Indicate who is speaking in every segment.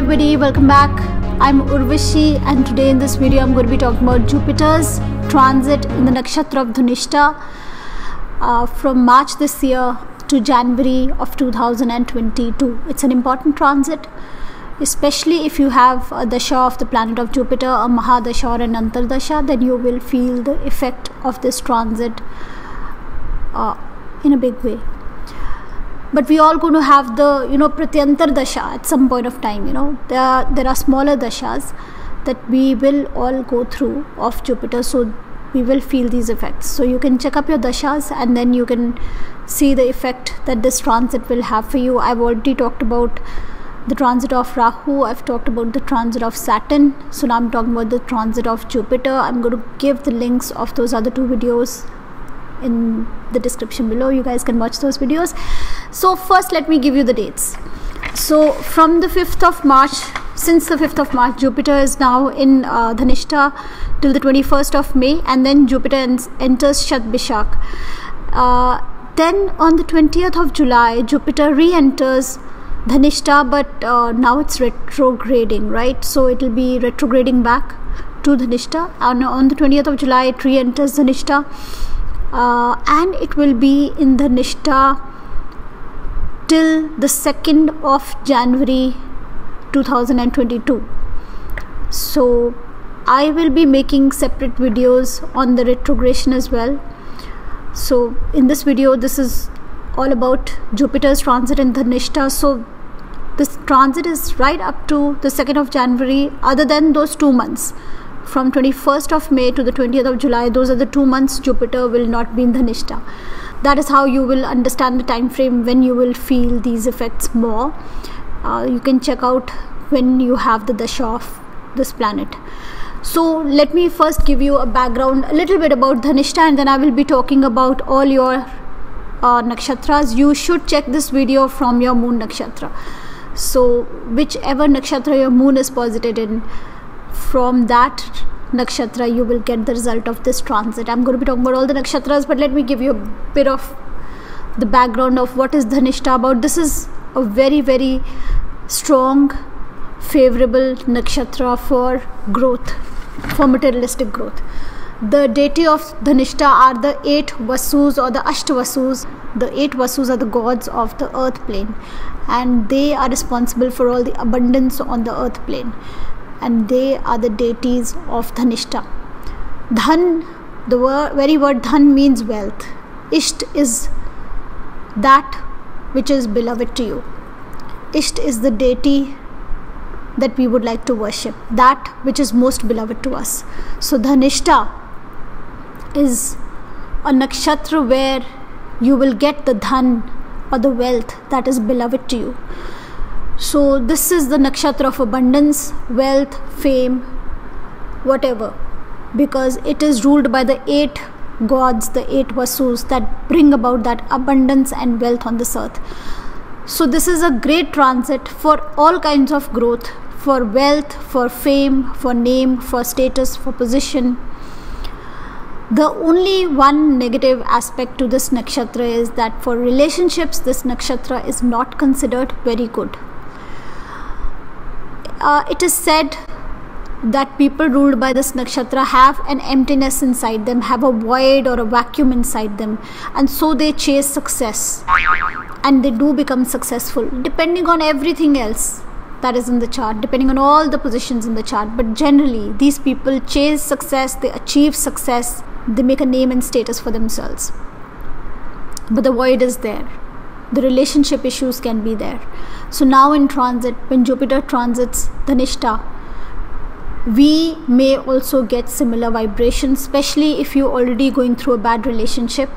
Speaker 1: everybody, welcome back. I'm Urvashi and today in this video I'm going to be talking about Jupiter's transit in the nakshatra of Dhanishta from March this year to January of 2022. It's an important transit, especially if you have a dasha of the planet of Jupiter, a Mahadasha or an Antardasha, then you will feel the effect of this transit in a big way. But we all going to have the Pratyantar dasha at some point of time. There are smaller dashas that we will all go through of Jupiter, so we will feel these effects. So you can check up your dashas and then you can see the effect that this transit will have for you. I've already talked about the transit of Rahu, I've talked about the transit of Saturn, so now I'm talking about the transit of Jupiter. I'm going to give the links of those other two videos in the description below. You guys can watch those videos. So first let me give you the dates. So from the 5th of March, since the 5th of March, Jupiter is now in Dhanishta till the 21st of May, and then Jupiter enters Shat Bishak. Then on the 20th of July, Jupiter re-enters Dhanishta, but now it's retrograding, right? So it will be retrograding back to Dhanishta, and on the 20th of July it re-enters Dhanishta. And it will be in the Dhanishta till the 2nd of January 2022. So I will be making separate videos on the retrogression as well. So in this video, this is all about Jupiter's transit in Dhanishta. So this transit is right up to the 2nd of January, other than those 2 months. From 21st of May to the 20th of July, those are the 2 months Jupiter will not be in Dhanishta. That is how you will understand the time frame when you will feel these effects more. You can check out when you have the dasha of this planet. So let me first give you a background, a little bit about Dhanishta, and then I will be talking about all your nakshatras. You should check this video from your moon nakshatra. So whichever nakshatra your moon is posited in, from that nakshatra you will get the result of this transit. I'm going to be talking about all the nakshatras, but let me give you a bit of the background of what is Dhanishta about. This is a very, very strong, favorable nakshatra for growth, for materialistic growth. The deity of Dhanishta are the 8 Vasus or the Ashtavasus. The 8 Vasus are the gods of the earth plane, and they are responsible for all the abundance on the earth plane. And they are the deities of Dhanishta. Dhan, the very word Dhan means wealth. Isht is that which is beloved to you. Isht is the deity that we would like to worship, that which is most beloved to us. So Dhanishta is a nakshatra where you will get the Dhan or the wealth that is beloved to you. So this is the nakshatra of abundance, wealth, fame, whatever, because it is ruled by the 8 gods, the 8 Vasus that bring about that abundance and wealth on this earth. So this is a great transit for all kinds of growth, for wealth, for fame, for name, for status, for position. The only one negative aspect to this nakshatra is that for relationships, this nakshatra is not considered very good. It is said that people ruled by this nakshatra have an emptiness inside them, have a void or a vacuum inside them, and so they chase success, and they do become successful depending on everything else that is in the chart, depending on all the positions in the chart. But generally these people chase success, they achieve success, they make a name and status for themselves, but the void is there. The relationship issues can be there. So now in transit, when Jupiter transits Dhanishta, we may also get similar vibrations, especially if you're already going through a bad relationship.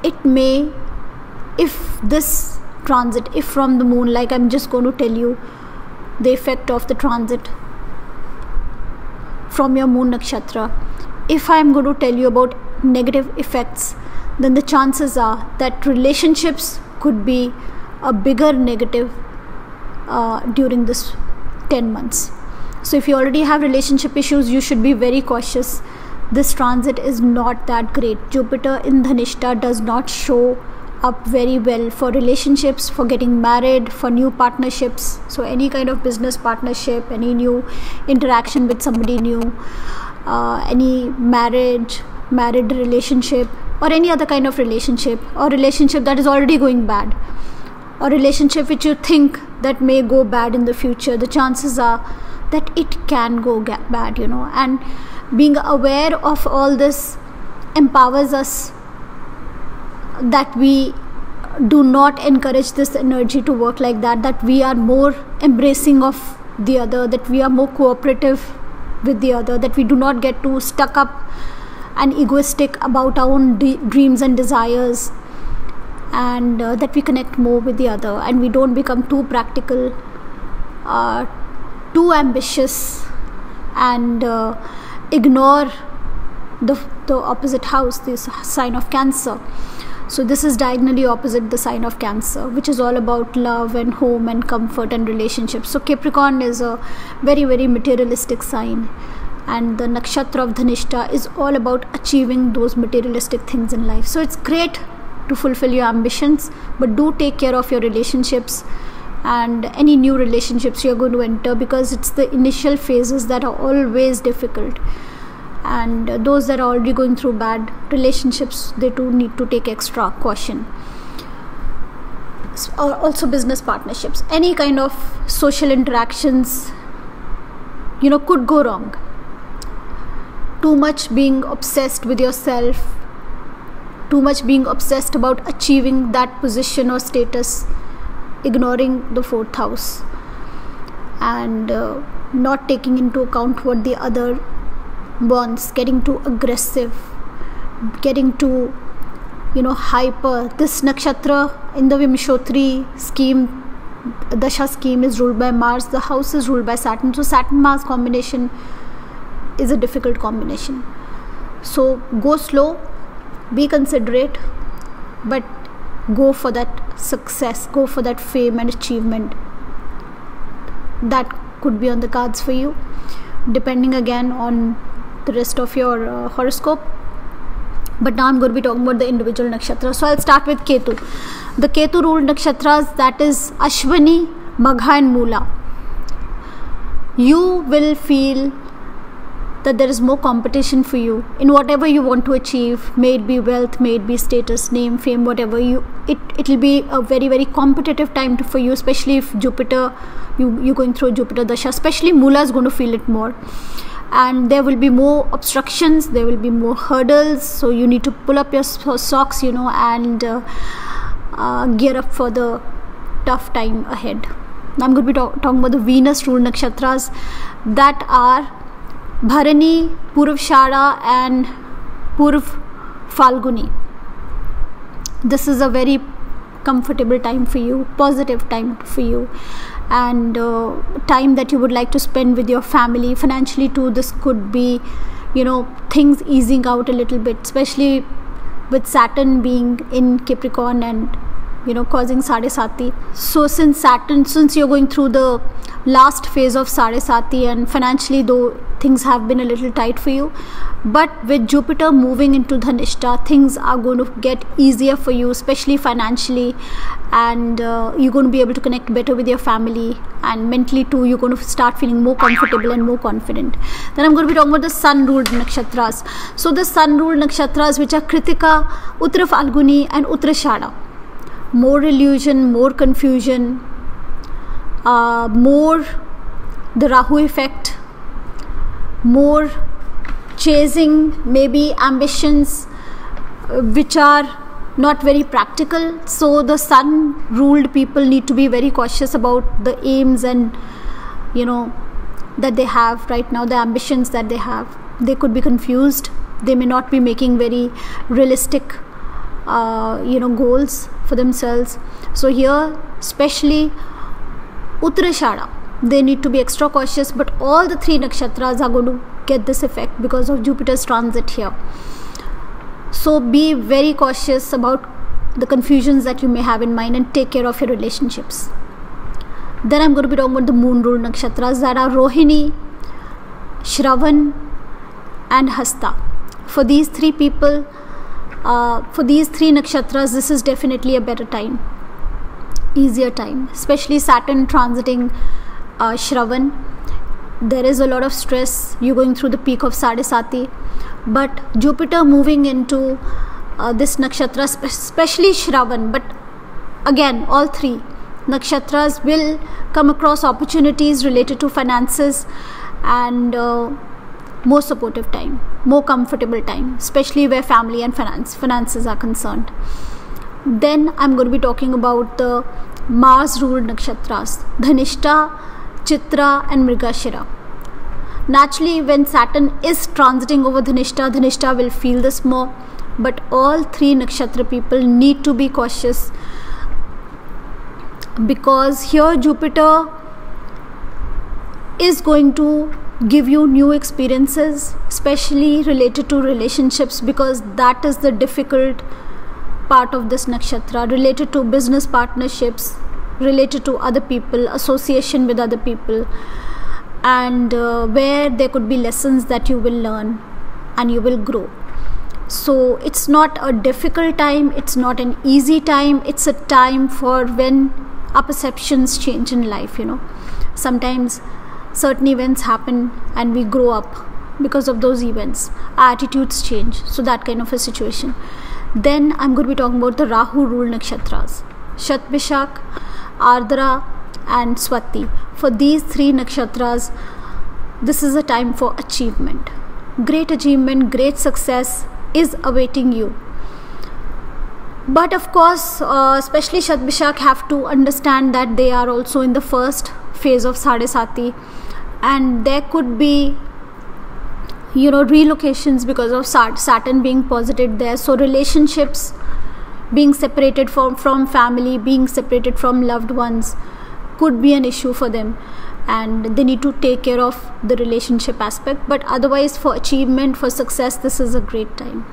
Speaker 1: It may, if this transit, if from the moon, like I'm just going to tell you the effect of the transit from your moon nakshatra. If I'm going to tell you about negative effects, then the chances are that relationships could be a bigger negative during this 10 months. So if you already have relationship issues, you should be very cautious. This transit is not that great. Jupiter in Dhanishta does not show up very well for relationships, for getting married, for new partnerships. So any kind of business partnership, any new interaction with somebody new, any married relationship, or any other kind of relationship, or relationship that is already going bad, or relationship which you think that may go bad in the future, the chances are that it can go bad, and being aware of all this empowers us, that we do not encourage this energy to work like that, that we are more embracing of the other, that we are more cooperative with the other, that we do not get too stuck up and egoistic about our own dreams and desires, and that we connect more with the other, and we don't become too practical, too ambitious, and ignore the opposite house, this sign of Cancer. So this is diagonally opposite the sign of Cancer, which is all about love and home and comfort and relationships. So Capricorn is a very, very materialistic sign, and the nakshatra of Dhanishta is all about achieving those materialistic things in life. So it's great to fulfill your ambitions, but do take care of your relationships and any new relationships you're going to enter, because it's the initial phases that are always difficult. And those that are already going through bad relationships, they do need to take extra caution. Also business partnerships, any kind of social interactions, could go wrong. Too much being obsessed with yourself, too much being obsessed about achieving that position or status, ignoring the 4th house, and not taking into account what the other wants, getting too aggressive, getting too hyper. This nakshatra in the Vimshotri scheme, Dasha scheme, is ruled by Mars. The house is ruled by Saturn. So Saturn-Mars combination is a difficult combination. So go slow, be considerate, but go for that success, go for that fame and achievement. That could be on the cards for you, depending again on the rest of your horoscope. But now I'm going to be talking about the individual nakshatras. So I'll start with Ketu. The Ketu ruled nakshatras, that is Ashwini, Magha and Moola. You will feel that there is more competition for you in whatever you want to achieve, may it be wealth, may it be status, name, fame, whatever. It will be a very, very competitive time for you, especially if Jupiter, you're going through a Jupiter Dasha, especially Moola is going to feel it more. And there will be more obstructions, there will be more hurdles, so you need to pull up your socks, and gear up for the tough time ahead. Now I'm going to be talking about the Venus ruled nakshatras, that are Bharani, Purvashada and Purv Falguni. This is a very comfortable time for you, positive time for you, and time that you would like to spend with your family. Financially too, this could be things easing out a little bit, especially with Saturn being in Capricorn and causing Sadesati. So since you're going through the last phase of Sadesati, and financially though things have been a little tight for you, but with Jupiter moving into Dhanishta, things are going to get easier for you, especially financially, and you're going to be able to connect better with your family, and mentally too you're going to start feeling more comfortable and more confident. Then I'm going to be talking about the Sun ruled nakshatras. So the Sun ruled nakshatras, which are Kritika, Uttara Falguni and Uttarashada. More illusion, more confusion, more the Rahu effect, more chasing maybe ambitions which are not very practical. So the Sun ruled people need to be very cautious about the aims and that they have right now, the ambitions that they have. They could be confused, they may not be making very realistic goals for themselves. So here especially Uttarashada, they need to be extra cautious, but all the 3 nakshatras are going to get this effect because of Jupiter's transit here. So be very cautious about the confusions that you may have in mind, and take care of your relationships. Then I'm going to be talking about the moon ruled nakshatras, that are Rohini, Shravan and Hasta. For these 3 people, For these 3 nakshatras, this is definitely a better time, easier time, especially Saturn transiting Shravan. There is a lot of stress. You're going through the peak of Sadesati, but Jupiter moving into this nakshatra, especially Shravan, but again all 3 nakshatras will come across opportunities related to finances and more supportive time, more comfortable time, especially where family and finances are concerned. Then I'm going to be talking about the Mars ruled nakshatras, Dhanishta, Chitra and Mrigashira. Naturally, when Saturn is transiting over Dhanishta will feel this more, but all 3 nakshatra people need to be cautious, because here Jupiter is going to give you new experiences, especially related to relationships, because that is the difficult part of this nakshatra, related to business partnerships, related to other people, association with other people, and where there could be lessons that you will learn and you will grow. So it's not a difficult time, it's not an easy time, it's a time for when our perceptions change in life. Sometimes certain events happen and we grow up because of those events, our attitudes change, so that kind of a situation. Then I'm going to be talking about the Rahu ruled nakshatras, Shat-Vishak, Ardra and Swati. For these 3 nakshatras, this is a time for achievement, great success is awaiting you. But of course, especially Shat-Vishak have to understand that they are also in the first phase of Sadesati, and there could be relocations because of Saturn being posited there. So relationships, being separated from family, being separated from loved ones could be an issue for them, and they need to take care of the relationship aspect. But otherwise, for achievement, for success, this is a great time.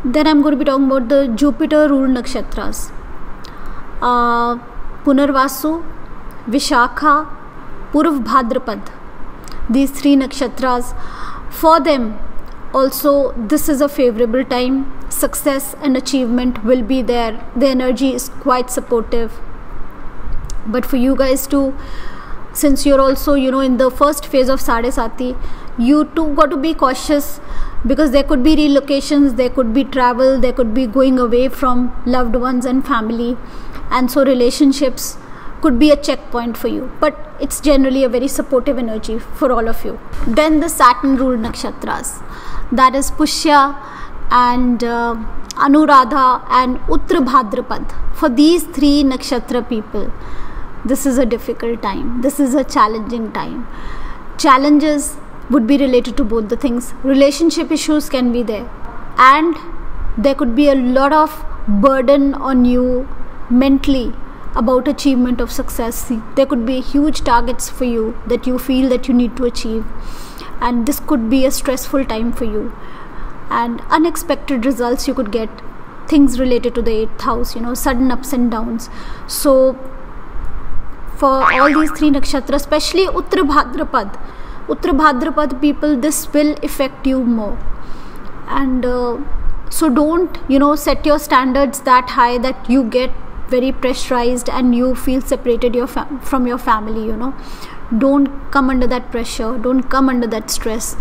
Speaker 1: Then I'm going to be talking about the Jupiter ruled nakshatras, Punarvasu, Vishakha, Purv Bhadrapad. These 3 nakshatras, for them also this is a favorable time. Success and achievement will be there. The energy is quite supportive. But for you guys too, since you're also in the first phase of Sadesati, you too got to be cautious, because there could be relocations, there could be travel, there could be going away from loved ones and family, and so relationships could be a checkpoint for you. But it's generally a very supportive energy for all of you. Then the Saturn ruled nakshatras, that is Pushya and Anuradha and Uttar Bhadrapad. For these 3 nakshatra people, this is a difficult time, this is a challenging time. Challenges would be related to both the things. Relationship issues can be there, and there could be a lot of burden on you mentally about achievement of success. There could be huge targets for you that you feel that you need to achieve, and this could be a stressful time for you, and unexpected results you could get, things related to the 8th house, sudden ups and downs. So for all these 3 nakshatras, especially Uttar Bhadrapad people, this will affect you more. And so don't set your standards that high that you get very pressurized and you feel separated from your family. Don't come under that pressure, don't come under that stress.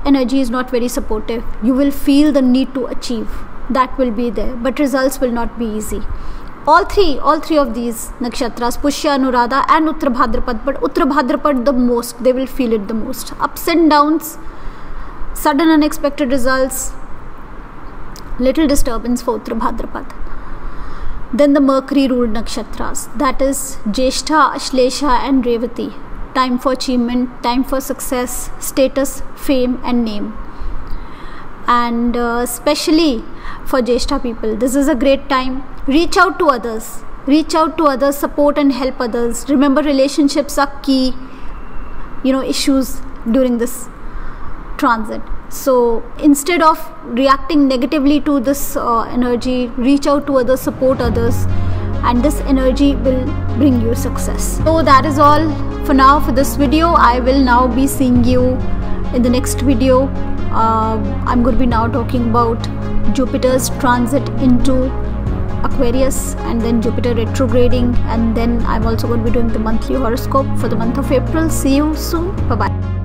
Speaker 1: Energy is not very supportive. You will feel the need to achieve, that will be there, but results will not be easy. All three of these nakshatras, Pushya, Anuradha and Uttar Bhadrapad, but Uttar Bhadrapad the most, they will feel it the most. Ups and downs, sudden unexpected results, little disturbance for Uttar Bhadrapad. Then the Mercury ruled nakshatras, that is Jyeshtha, Ashlesha and Revati. Time for achievement, time for success, status, fame and name. And especially for Jyeshtha people, this is a great time. Reach out to others, support and help others. Remember, relationships are key issues during this transit. So instead of reacting negatively to this energy, reach out to others, support others, and this energy will bring you success. So that is all for now for this video. I will now be seeing you in the next video. I'm going to be now talking about Jupiter's transit into Aquarius, and then Jupiter retrograding, and then I'm also going to be doing the monthly horoscope for the month of April. See you soon. Bye bye.